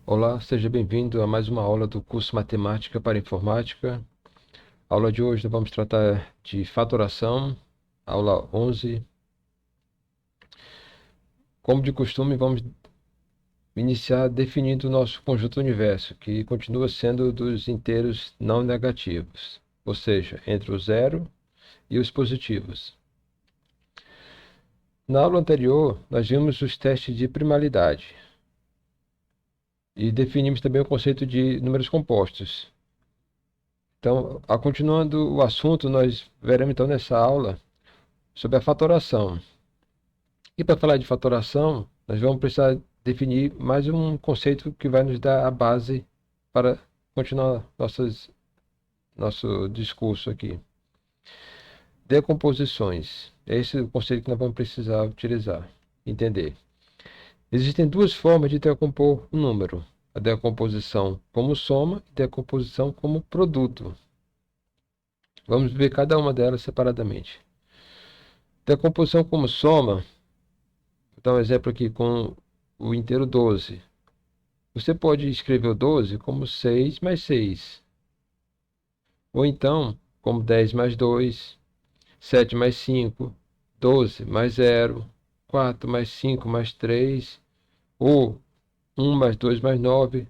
Olá, seja bem-vindo a mais uma aula do curso Matemática para Informática. A aula de hoje nós vamos tratar de fatoração, aula 11. Como de costume, vamos iniciar definindo o nosso conjunto universo, que continua sendo dos inteiros não negativos, ou seja, entre o zero e os positivos. Na aula anterior, nós vimos os testes de primalidade e definimos também o conceito de números compostos. Então, continuando o assunto, nós veremos então nessa aula sobre a fatoração. E para falar de fatoração, nós vamos precisar definir mais um conceito que vai nos dar a base para continuar nosso discurso aqui. Decomposições. Esse é o conceito que nós vamos precisar utilizar, entender. Existem duas formas de decompor um número: a decomposição como soma e a decomposição como produto. Vamos ver cada uma delas separadamente. Decomposição como soma, vou dar um exemplo aqui com o inteiro 12. Você pode escrever o 12 como 6 mais 6, ou então como 10 mais 2, 7 mais 5, 12 mais 0, 4 mais 5 mais 3, ou 1 mais 2 mais 9,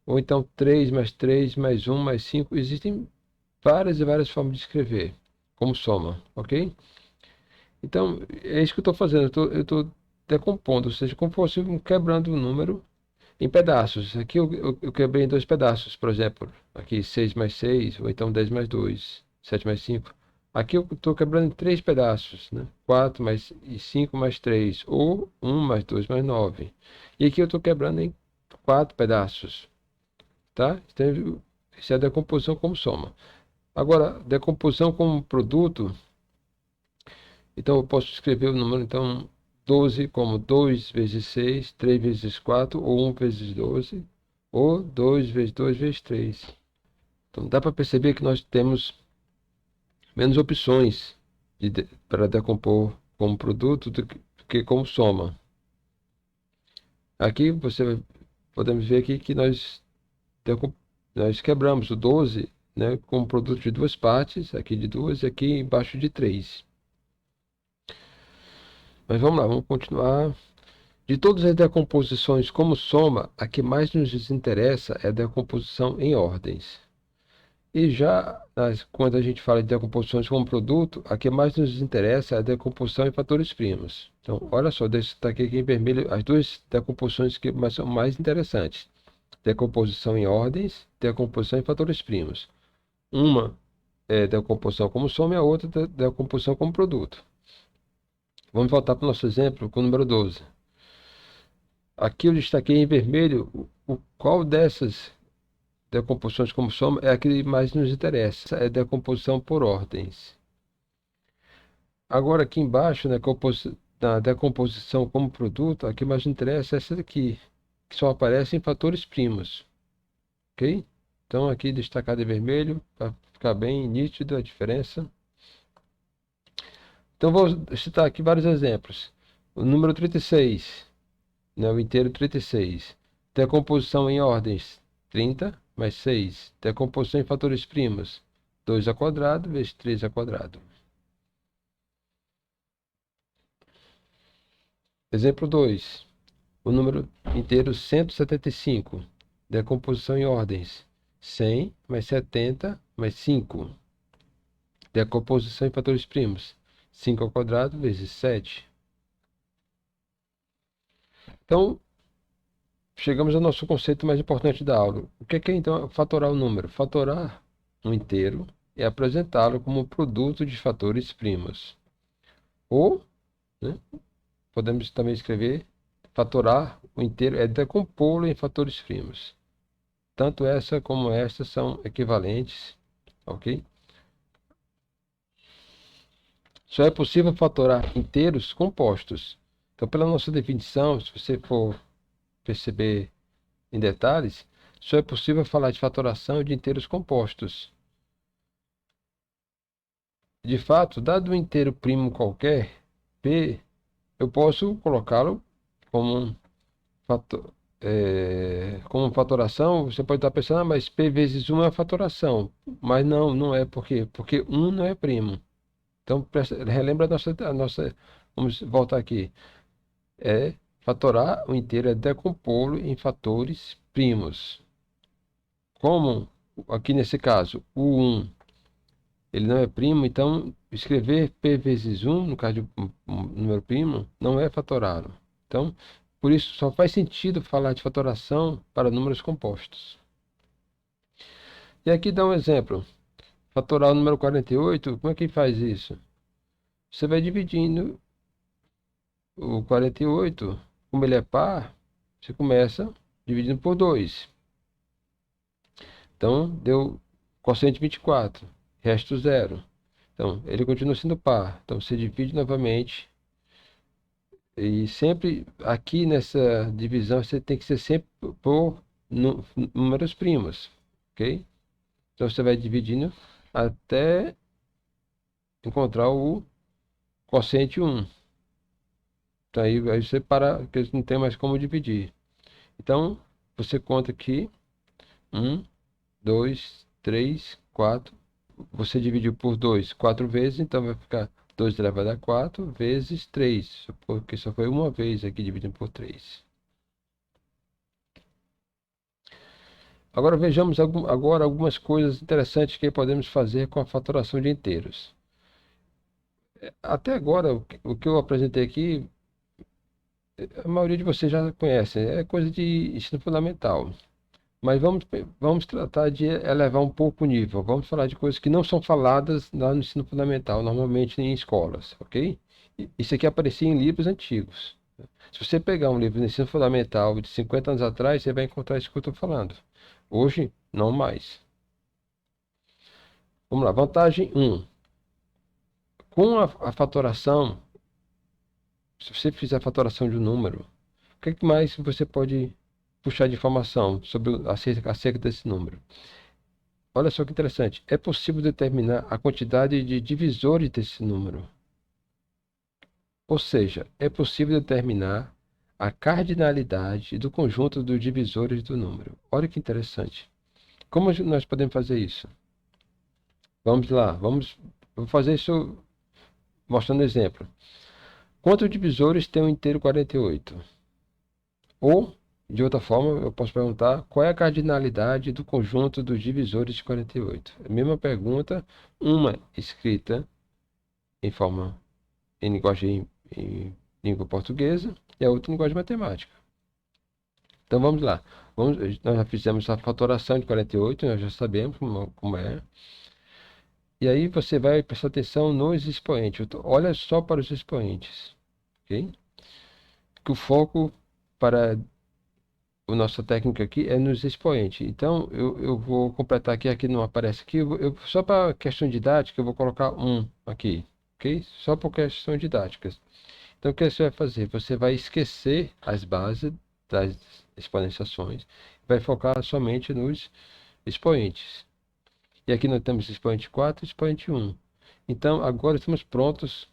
ou então 3 mais 3 mais 1 mais 5. Existem várias e várias formas de escrever como soma, ok? Então, é isso que eu estou fazendo. Eu estou decompondo, ou seja, como se fosse quebrando o número em pedaços. Aqui eu quebrei em dois pedaços, por exemplo. Aqui 6 mais 6, ou então 10 mais 2, 7 mais 5. Aqui eu estou quebrando em três pedaços, né? 4 mais 5 mais 3, ou 1 mais 2 mais 9. E aqui eu estou quebrando em quatro pedaços, tá? Então, isso é a decomposição como soma. Agora, decomposição como produto, então eu posso escrever o número, então, 12 como 2 vezes 6, 3 vezes 4, ou 1 vezes 12, ou 2 vezes 2 vezes 3. Então dá para perceber que nós temos menos opções para decompor como produto do que como soma. Aqui podemos ver aqui que nós quebramos o 12, né, como produto de duas partes, aqui de duas e aqui embaixo de 3. Mas vamos lá, vamos continuar. De todas as decomposições como soma, a que mais nos interessa é a decomposição em ordens. E já quando a gente fala de decomposições como produto, a que mais nos interessa é a decomposição em fatores primos. Então, olha só, está aqui em vermelho as duas decomposições que são mais interessantes. Decomposição em ordens, decomposição em fatores primos. Uma é decomposição como soma e a outra é decomposição como produto. Vamos voltar para o nosso exemplo com o número 12. Aqui eu destaquei em vermelho qual dessas decomposições como soma é a que mais nos interessa. É decomposição por ordens. Agora aqui embaixo, né, na decomposição como produto, a que mais nos interessa é essa daqui, que só aparece em fatores primos. Ok? Então aqui destacado em vermelho, para ficar bem nítida a diferença. Então vou citar aqui vários exemplos. O número 36. Né, o inteiro 36. Decomposição em ordens, 30 mais 6. Decomposição em fatores primos, 2 ao quadrado vezes 3 ao quadrado. Exemplo 2. O número inteiro 175. Decomposição em ordens, 100 mais 70 mais 5. Decomposição em fatores primos, 5 ao quadrado vezes 7. Então, chegamos ao nosso conceito mais importante da aula. O que é então fatorar o número? Fatorar um inteiro é apresentá-lo como produto de fatores primos. Ou, né, podemos também escrever fatorar o inteiro é decompô-lo em fatores primos. Tanto essa como esta são equivalentes, ok? Só é possível fatorar inteiros compostos. Então, pela nossa definição, se você for perceber em detalhes, só é possível falar de fatoração de inteiros compostos. De fato, dado um inteiro primo qualquer, P, eu posso colocá-lo como um fator, como fatoração, você pode estar pensando, ah, mas P vezes 1 é a fatoração. Mas não, não é. Por quê? Porque 1 não é primo. Então, relembra a nossa. Vamos voltar aqui. Fatorar o inteiro é decompô-lo em fatores primos. Como aqui nesse caso, o 1 ele não é primo, então escrever P vezes 1, no caso de um número primo, não é fatorado. Então, por isso só faz sentido falar de fatoração para números compostos. E aqui dá um exemplo. Fatorar o número 48, como é que faz isso? Você vai dividindo o 48, como ele é par, você começa dividindo por 2. Então, deu quociente 24, resto zero. Então, ele continua sendo par. Então, você divide novamente. E sempre aqui nessa divisão, você tem que ser sempre por números primos. Ok? Então, você vai dividindo até encontrar o quociente 1. Então, aí você para, porque não tem mais como dividir. Então, você conta aqui 1, 2, 3, 4. Você dividiu por 2 4 vezes, então vai ficar 2 elevado a 4 vezes 3, porque só foi uma vez aqui dividindo por 3. Agora vejamos agora algumas coisas interessantes que podemos fazer com a fatoração de inteiros. Até agora, o que eu apresentei aqui, a maioria de vocês já conhece, é coisa de ensino fundamental. Mas vamos tratar de elevar um pouco o nível. Vamos falar de coisas que não são faladas lá no ensino fundamental, normalmente em escolas, ok? Isso aqui aparecia em livros antigos. Se você pegar um livro de ensino fundamental de 50 anos atrás, você vai encontrar isso que eu estou falando. Hoje, não mais. Vamos lá, vantagem 1. Com a fatoração, se você fizer a fatoração de um número, o que mais você pode puxar de informação acerca desse número? Olha só que interessante. É possível determinar a quantidade de divisores desse número. Ou seja, é possível determinar a cardinalidade do conjunto dos divisores do número. Olha que interessante. Como nós podemos fazer isso? Vamos lá, vou fazer isso mostrando um exemplo. Quantos divisores tem o inteiro 48? Ou, de outra forma, eu posso perguntar qual é a cardinalidade do conjunto dos divisores de 48? A mesma pergunta, uma escrita em forma em linguagem em língua portuguesa e a outra em linguagem matemática. Então vamos lá. Nós já fizemos a fatoração de 48, nós já sabemos como é. E aí você vai prestar atenção nos expoentes. Olha só para os expoentes. Ok? Que o foco para a nossa técnica aqui é nos expoentes. Então eu vou completar aqui não aparece aqui. Só para questão didática, eu vou colocar um aqui. Ok? Só por questão didática. Então, o que você vai fazer? Você vai esquecer as bases das exponenciações, vai focar somente nos expoentes. E aqui nós temos expoente 4 e expoente 1. Então, agora estamos prontos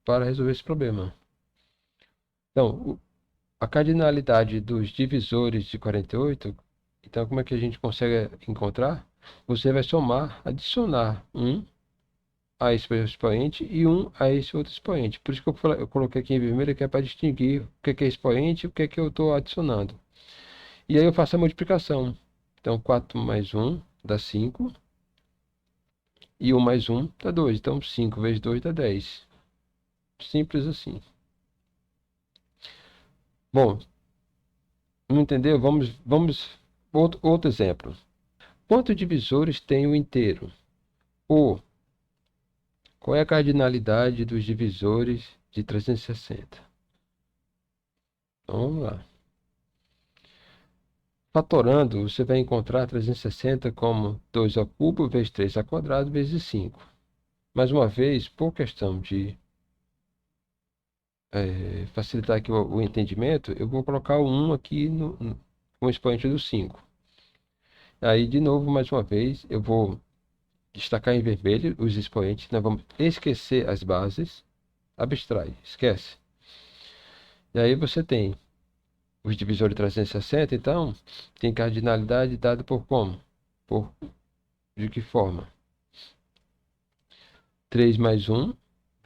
para resolver esse problema. Então, a cardinalidade dos divisores de 48, então como é que a gente consegue encontrar? Você vai somar, adicionar 1 a esse expoente e 1 a esse outro expoente. Por isso que eu coloquei aqui em vermelho, que é para distinguir o que é expoente e o que é que eu estou adicionando. E aí eu faço a multiplicação. Então, 4 mais 1 dá 5. E 1 mais 1 dá 2. Então, 5 vezes 2 dá 10. Simples assim. Bom, não entendeu? Outro exemplo. Quantos divisores tem o inteiro? Ou, qual é a cardinalidade dos divisores de 360? Então, vamos lá. Fatorando, você vai encontrar 360 como 2 ao cubo vezes 3 ao quadrado vezes 5. Mais uma vez, por questão de facilitar aqui o entendimento, eu vou colocar o 1 aqui como expoente do 5. Aí, de novo, mais uma vez, eu vou destacar em vermelho os expoentes. Nós vamos esquecer as bases. Abstrai, esquece. E aí você tem os divisores de 360, então, tem cardinalidade dada por como? De que forma? 3 mais 1,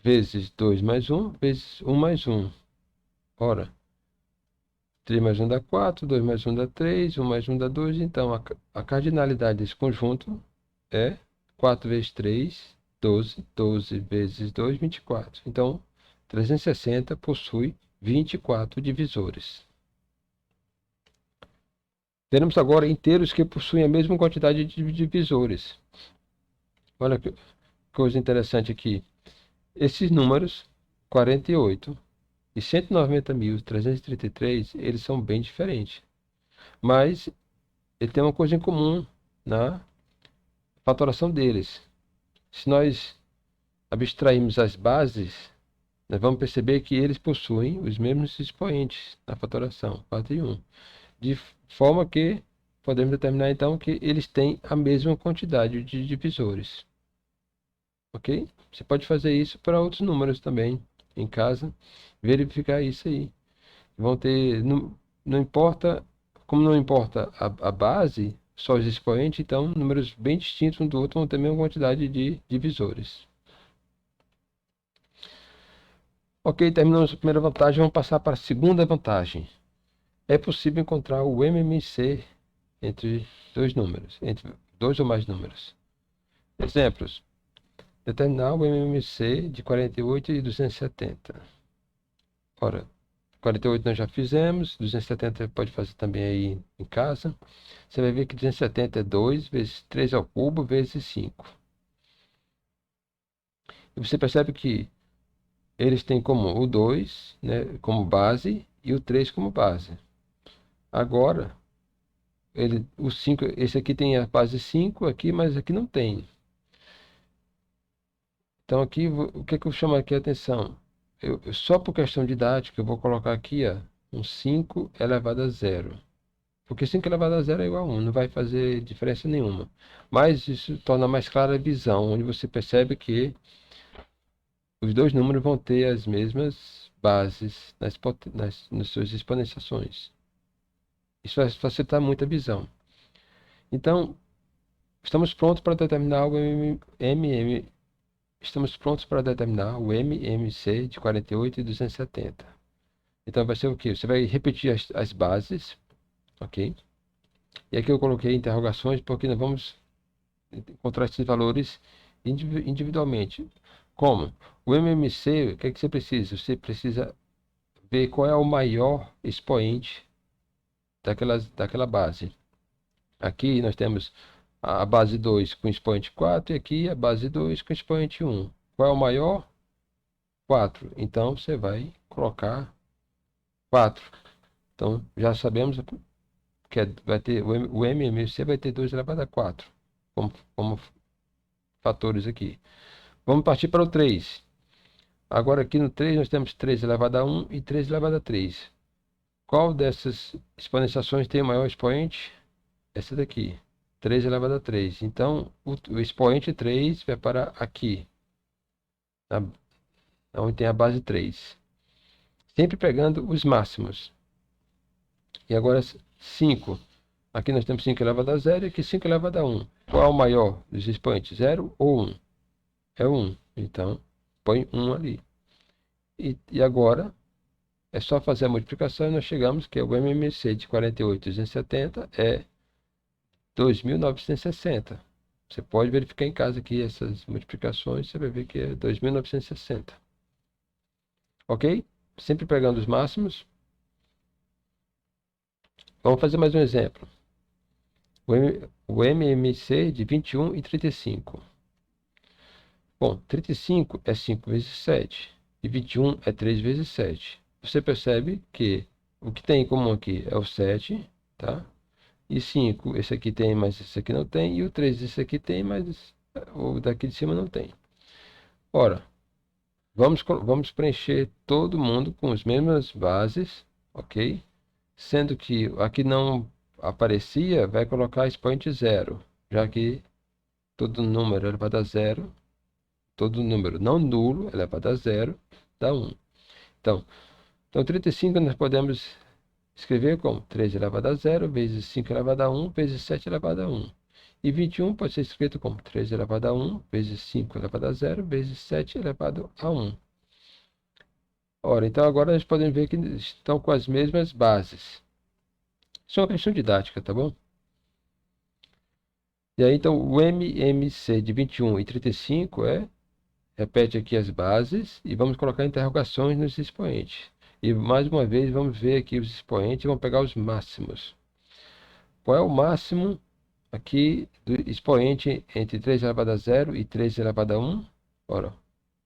vezes 2 mais 1, vezes 1 mais 1. Ora, 3 mais 1 dá 4, 2 mais 1 dá 3, 1 mais 1 dá 2. Então, a cardinalidade desse conjunto é 4 vezes 3, 12. 12 vezes 2, 24. Então, 360 possui 24 divisores. Teremos agora inteiros que possuem a mesma quantidade de divisores. Olha que coisa interessante aqui. Esses números, 48 e 190.333, eles são bem diferentes. Mas ele tem uma coisa em comum na fatoração deles. Se nós abstrairmos as bases, nós vamos perceber que eles possuem os mesmos expoentes na fatoração, 4 e 1. De forma que podemos determinar então que eles têm a mesma quantidade de divisores. Ok? Você pode fazer isso para outros números também em casa, verificar isso aí. Vão ter, não importa, como não importa a base, só os expoentes, então números bem distintos um do outro vão ter a mesma quantidade de divisores. Ok, terminamos a primeira vantagem, vamos passar para a segunda vantagem. É possível encontrar o MMC entre dois números, entre dois ou mais números. Exemplos. Determinar o MMC de 48 e 270. Ora, 48 nós já fizemos, 270 pode fazer também aí em casa. Você vai ver que 270 é 2 vezes 3 ao cubo vezes 5. E você percebe que eles têm como o 2, né, como base e o 3 como base. Agora, o 5, esse aqui tem a base 5 aqui, mas aqui não tem. Então aqui, o que é que eu chamo aqui a atenção? Só por questão didática, eu vou colocar aqui ó, um 5 elevado a 0. Porque 5 elevado a 0 é igual a 1, não vai fazer diferença nenhuma. Mas isso torna mais clara a visão, onde você percebe que os dois números vão ter as mesmas bases nas suas exponenciações. Isso vai facilitar muito a visão. Então, estamos prontos para determinar o estamos prontos para determinar o MMC de 48 e 270. Então, vai ser o quê? Você vai repetir as bases, ok? E aqui eu coloquei interrogações porque nós vamos encontrar esses valores individualmente. Como? O MMC, o que é que você precisa? Você precisa ver qual é o maior expoente daquela base. Aqui nós temos a base 2 com expoente 4 e aqui a base 2 com expoente 1. Qual é o maior? 4. Então você vai colocar 4. Então já sabemos que vai ter o MMC vai ter 2 elevado a 4 como fatores aqui. Vamos partir para o 3. Agora aqui no 3 nós temos 3 elevado a 1 e 3 elevado a 3. Qual dessas exponenciações tem o maior expoente? Essa daqui, 3 elevado a 3. Então, o expoente 3 vai para aqui, onde tem a base 3. Sempre pegando os máximos. E agora 5. Aqui nós temos 5 elevado a 0 e aqui 5 elevado a 1. Qual é o maior dos expoentes? 0 ou 1? É 1. Então, põe 1 ali. E agora, é só fazer a multiplicação e nós chegamos que o MMC de 48 e 270 é 2.960. Você pode verificar em casa aqui essas multiplicações, você vai ver que é 2.960. Ok? Sempre pegando os máximos. Vamos fazer mais um exemplo. O MMC de 21 e 35. Bom, 35 é 5 vezes 7 e 21 é 3 vezes 7. Você percebe que o que tem em comum aqui é o 7, tá? E 5, esse aqui tem, mas esse aqui não tem. E o 3, esse aqui tem, mas o daqui de cima não tem. Ora, vamos preencher todo mundo com as mesmas bases, ok? Sendo que aqui não aparecia, vai colocar expoente 0, já que todo número elevado a 0, todo número não nulo elevado a 0, dá 1. Então 35 nós podemos escrever como 3 elevado a 0 vezes 5 elevado a 1 vezes 7 elevado a 1. E 21 pode ser escrito como 3 elevado a 1 vezes 5 elevado a 0 vezes 7 elevado a 1. Ora, então agora nós podemos ver que estão com as mesmas bases. Isso é uma questão didática, tá bom? E aí, então, o MMC de 21 e 35 repete aqui as bases e vamos colocar interrogações nos expoentes. E mais uma vez, vamos ver aqui os expoentes e vamos pegar os máximos. Qual é o máximo aqui do expoente entre 3 elevado a 0 e 3 elevado a 1? Ora,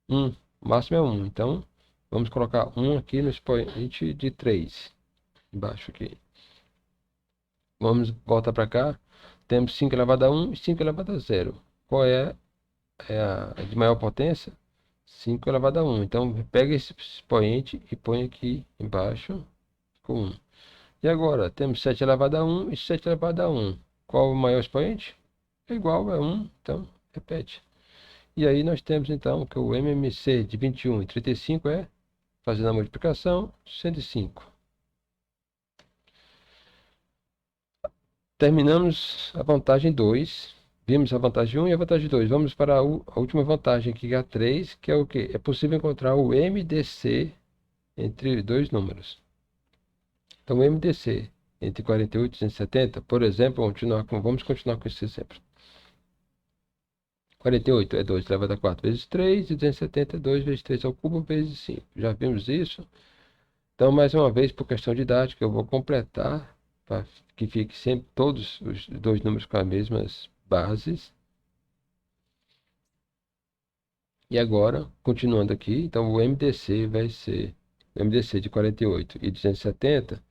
1. O máximo é 1. Então, vamos colocar 1 aqui no expoente de 3. Embaixo aqui. Vamos voltar para cá. Temos 5 elevado a 1 e 5 elevado a 0. Qual é a de maior potência? 5 elevado a 1. Então, pega esse expoente e põe aqui embaixo com 1. E agora, temos 7 elevado a 1 e 7 elevado a 1. Qual o maior expoente? É igual a 1. Então, repete. E aí nós temos, então, que o MMC de 21 e 35 fazendo a multiplicação, 105. Terminamos a vantagem 2. Vimos a vantagem 1 e a vantagem 2. Vamos para a última vantagem, que é a 3, que é o quê? É possível encontrar o MDC entre dois números. Então, o MDC entre 48 e 270, por exemplo, vamos continuar com esse exemplo. 48 é 2 elevado a 4 vezes 3, e 270 é 2 vezes 3 ao cubo vezes 5. Já vimos isso. Então, mais uma vez, por questão didática, eu vou completar para que fique sempre todos os dois números com as mesmas bases. E agora, continuando aqui, então o MDC vai ser, o MDC de 48 e 270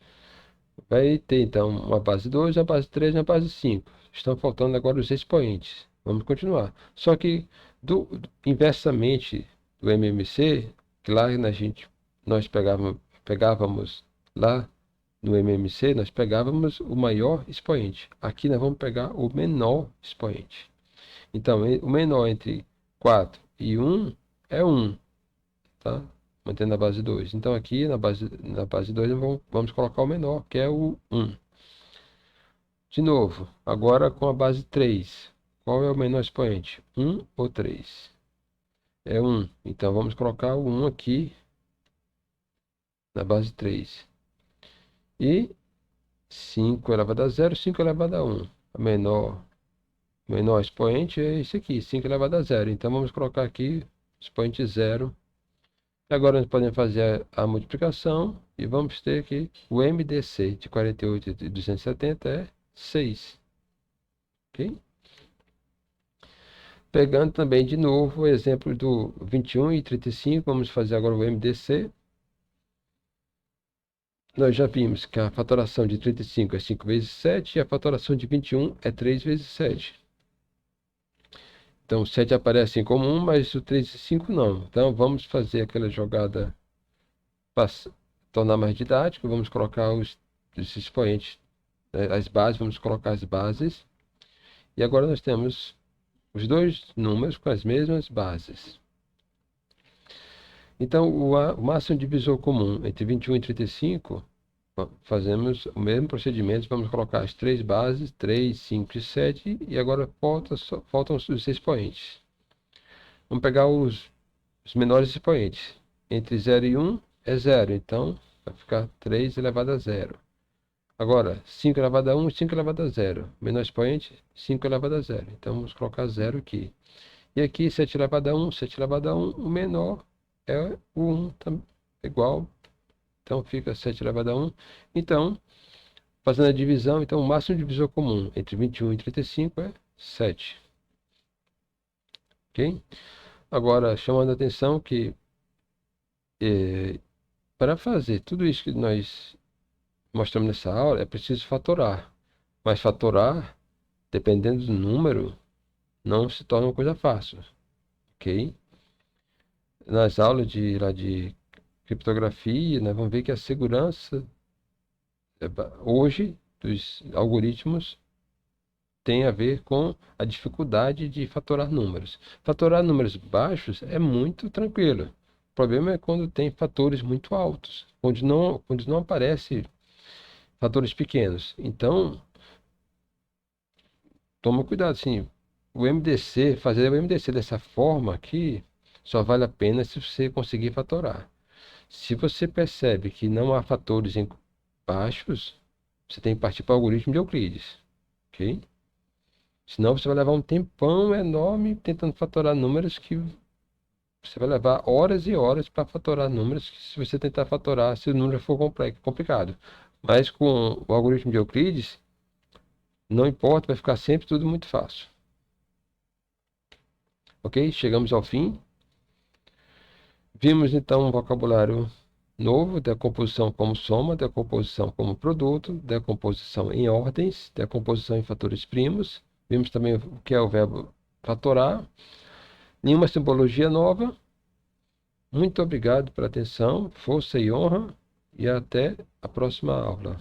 vai ter então uma base 2, uma base 3 e uma base 5. Estão faltando agora os expoentes. Vamos continuar. Só que inversamente do MMC, que lá nós pegávamos lá no MMC, nós pegávamos o maior expoente. Aqui nós vamos pegar o menor expoente. Então, o menor entre 4 e 1 é 1, tá? Mantendo a base 2. Então, aqui na base 2 vamos colocar o menor, que é o 1. De novo, agora com a base 3. Qual é o menor expoente? 1 ou 3? É 1. Então, vamos colocar o 1 aqui na base 3. E 5 elevado a 0, 5 elevado a 1. O menor expoente é esse aqui, 5 elevado a 0. Então, vamos colocar aqui expoente 0. Agora, nós podemos fazer a multiplicação e vamos ter aqui o MDC de 48 e 270 é 6. Ok? Pegando também de novo o exemplo do 21 e 35, vamos fazer agora o MDC. Nós já vimos que a fatoração de 35 é 5 vezes 7 e a fatoração de 21 é 3 vezes 7. Então, o 7 aparece como 1, mas o 3 e 5 não. Então, vamos fazer aquela jogada para tornar mais didático. Vamos colocar os expoentes, as bases, vamos colocar as bases. E agora nós temos os dois números com as mesmas bases. Então, o máximo divisor comum entre 21 e 35, fazemos o mesmo procedimento, vamos colocar as três bases, 3, 5 e 7, e agora faltam os expoentes. Vamos pegar os menores expoentes. Entre 0 e 1 é 0, então vai ficar 3 elevado a 0. Agora, 5 elevado a 1 e 5 elevado a 0. Menor expoente, 5 elevado a 0. Então, vamos colocar 0 aqui. E aqui, 7 elevado a 1, 7 elevado a 1, o menor é o 1, igual. Então, fica 7 elevado a 1. Então, fazendo a divisão, então, o máximo divisor comum entre 21 e 35 é 7. Ok? Agora, chamando a atenção que para fazer tudo isso que nós mostramos nessa aula, é preciso fatorar. Mas fatorar, dependendo do número, não se torna uma coisa fácil. Ok? Nas aulas de criptografia, nós vamos ver que a segurança hoje dos algoritmos tem a ver com a dificuldade de fatorar números. Fatorar números baixos é muito tranquilo. O problema é quando tem fatores muito altos, onde não aparece fatores pequenos. Então, toma cuidado, sim. O MDC, fazer o MDC dessa forma aqui, só vale a pena se você conseguir fatorar. Se você percebe que não há fatores baixos, você tem que partir para o algoritmo de Euclides, ok? Senão você vai levar um tempão enorme tentando fatorar números que você vai levar horas e horas para fatorar números que se você tentar fatorar, se o número for complicado. Mas com o algoritmo de Euclides, não importa, vai ficar sempre tudo muito fácil. Ok? Chegamos ao fim. Vimos então um vocabulário novo, decomposição como soma, decomposição como produto, decomposição em ordens, decomposição em fatores primos. Vimos também o que é o verbo fatorar. Nenhuma simbologia nova. Muito obrigado pela atenção, força e honra, e até a próxima aula.